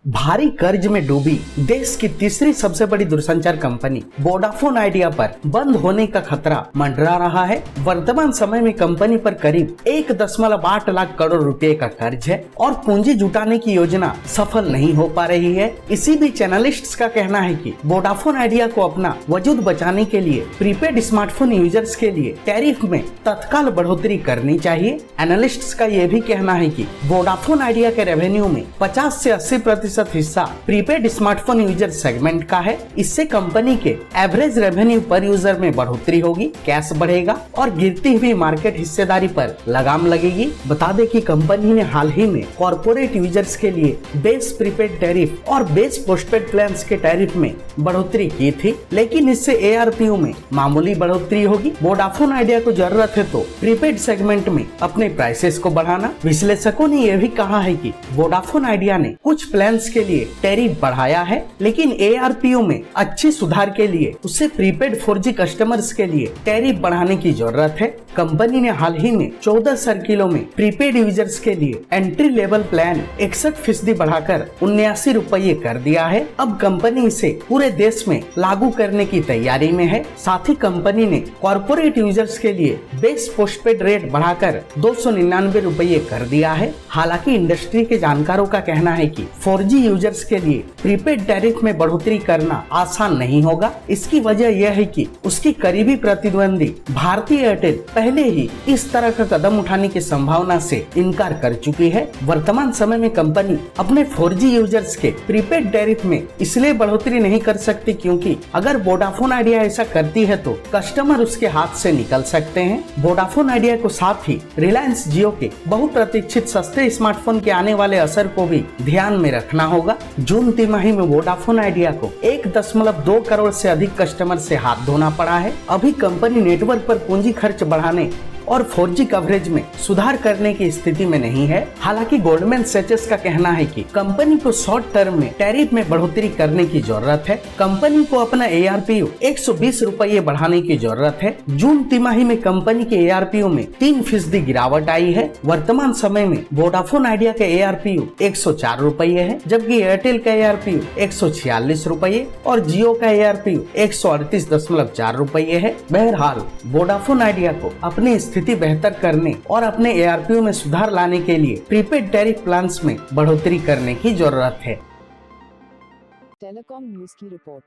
भारी कर्ज में डूबी देश की तीसरी सबसे बड़ी दूरसंचार कंपनी वोडाफोन आइडिया पर बंद होने का खतरा मंडरा रहा है। वर्तमान समय में कंपनी पर करीब 1.8 लाख करोड़ रुपए का कर्ज है और पूंजी जुटाने की योजना सफल नहीं हो पा रही है। इसी बीच एनालिस्ट्स का कहना है कि वोडाफोन आइडिया को अपना वजूद बचाने के लिए प्रीपेड स्मार्टफोन यूजर्स के लिए टैरिफ में तत्काल बढ़ोतरी करनी चाहिए। एनालिस्ट्स का यह भी कहना है कि वोडाफोन आइडिया के रेवेन्यू में 50 से 80% हिस्सा प्रीपेड स्मार्टफोन यूजर सेगमेंट का है। इससे कंपनी के एवरेज रेवेन्यू पर यूजर में बढ़ोतरी होगी, कैश बढ़ेगा और गिरती हुई मार्केट हिस्सेदारी पर लगाम लगेगी। बता दें कि कंपनी ने हाल ही में कॉर्पोरेट यूजर्स के लिए बेस प्रीपेड टैरिफ और बेस पोस्टपेड प्लान्स के टैरिफ में बढ़ोतरी की थी, लेकिन इससे ARPU में मामूली बढ़ोतरी होगी। वोडाफोन आइडिया को जरूरत है तो प्रीपेड सेगमेंट में अपने प्राइसेस को बढ़ाना। विश्लेषकों ने यह भी कहा है कि वोडाफोन आइडिया ने कुछ प्लान्स के लिए टैरिफ बढ़ाया है, लेकिन ARPU में अच्छी सुधार के लिए उसे प्रीपेड 4G कस्टमर्स के लिए टैरिफ बढ़ाने की जरूरत है। कंपनी ने हाल ही में 14 सर्किलों में प्रीपेड यूजर्स के लिए एंट्री लेवल प्लान 61% बढ़ाकर 79 रुपये कर दिया है। अब कंपनी इसे पूरे देश में लागू करने की तैयारी में है। साथ ही कंपनी ने कॉर्पोरेट यूजर्स के लिए बेस पोस्टपेड रेट बढ़ाकर 299 रुपये कर दिया है। हालांकि इंडस्ट्री के जानकारों का कहना है कि 4G यूजर्स के लिए प्रीपेड टैरिफ में बढ़ोतरी करना आसान नहीं होगा। इसकी वजह यह है कि उसकी करीबी प्रतिद्वंदी भारती एयरटेल पहले ही इस तरह का कदम उठाने की संभावना से इनकार कर चुकी है। वर्तमान समय में कंपनी अपने 4G यूजर्स के प्रीपेड टैरिफ में इसलिए बढ़ोतरी नहीं कर सकती क्योंकि अगर वोडाफोन आइडिया ऐसा करती है तो कस्टमर उसके हाथ से निकल सकते हैं। वोडाफोन आइडिया को साथ ही रिलायंस जियो के बहुप्रतीक्षित सस्ते स्मार्टफोन के आने वाले असर को भी ध्यान में रखना होगा। जून तिमाही में वोडाफोन आइडिया को 1.2 करोड़ से अधिक कस्टमर से हाथ धोना पड़ा है। अभी कंपनी नेटवर्क पर पूंजी खर्च बढ़ाने और 4G कवरेज में सुधार करने की स्थिति में नहीं है। हालांकि गोल्डमैन सैचेस का कहना है कि कंपनी को शॉर्ट टर्म में टैरिफ में बढ़ोतरी करने की जरूरत है। कंपनी को अपना ARPU 120 रुपये बढ़ाने की जरूरत है। जून तिमाही में कंपनी के ARPU में 3% गिरावट आई है। वर्तमान समय में वोडाफोन आइडिया का ARPU 104 रुपये है, जबकि एयरटेल का ARPU 146 रुपये और जियो का ARPU 138.4 रुपये है। बहरहाल वोडाफोन आइडिया को अपनी स्थिति बेहतर करने और अपने ARPU में सुधार लाने के लिए प्रीपेड टैरिफ प्लान्स में बढ़ोतरी करने की जरूरत है। टेलीकॉम न्यूज की रिपोर्ट।